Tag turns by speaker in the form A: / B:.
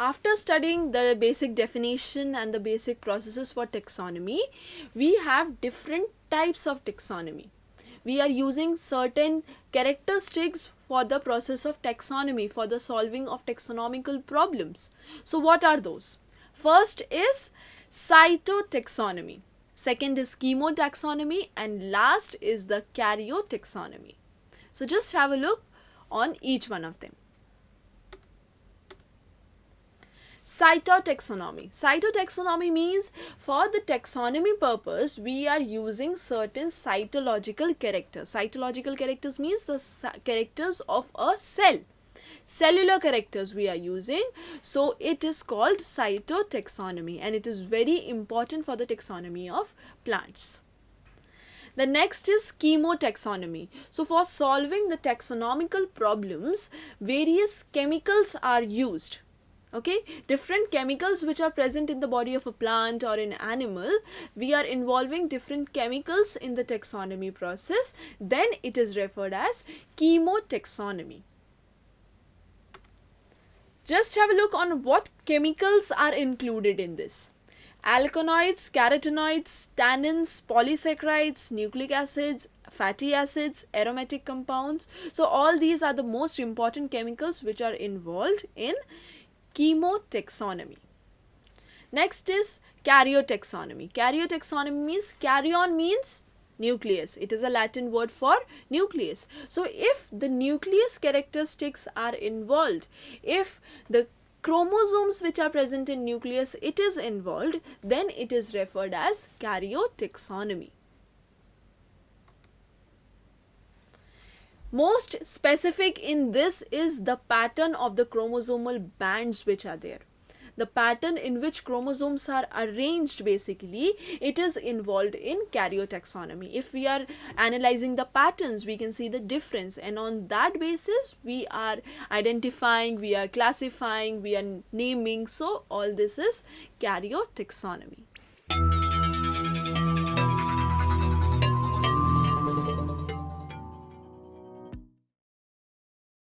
A: after studying the basic definition and the basic processes for taxonomy, we have different types of taxonomy. We are using certain characteristics for the process of taxonomy, for the solving of taxonomical problems. So what are those? First is cytotaxonomy, second is chemotaxonomy, and last is the karyotaxonomy. So just have a look on each one of them. Cytotaxonomy. Cytotaxonomy means for the taxonomy purpose we are using certain cytological characters. Cytological characters means the characters of a cell. Cellular characters we are using, so it is called cytotaxonomy, and it is very important for the taxonomy of plants. The next is chemotaxonomy. So for solving the taxonomical problems, various chemicals are used. Okay, different chemicals which are present in the body of a plant or an animal, we are involving different chemicals in the taxonomy process, then it is referred as chemotaxonomy. Just have a look on what chemicals are included in this. Alkaloids, carotenoids, tannins, polysaccharides, nucleic acids, fatty acids, aromatic compounds. So all these are the most important chemicals which are involved in chemotaxonomy. Next is karyotaxonomy. Karyotaxonomy means, karyon means nucleus. It is a Latin word for nucleus. So if the nucleus characteristics are involved, if the chromosomes which are present in nucleus it is involved, then it is referred as karyotaxonomy. Most specific in this is the pattern of the chromosomal bands which are there. The pattern in which chromosomes are arranged, basically it is involved in karyotaxonomy. If we are analyzing the patterns, we can see the difference, and on that basis we are identifying, we are classifying, we are naming. So all this is karyotaxonomy.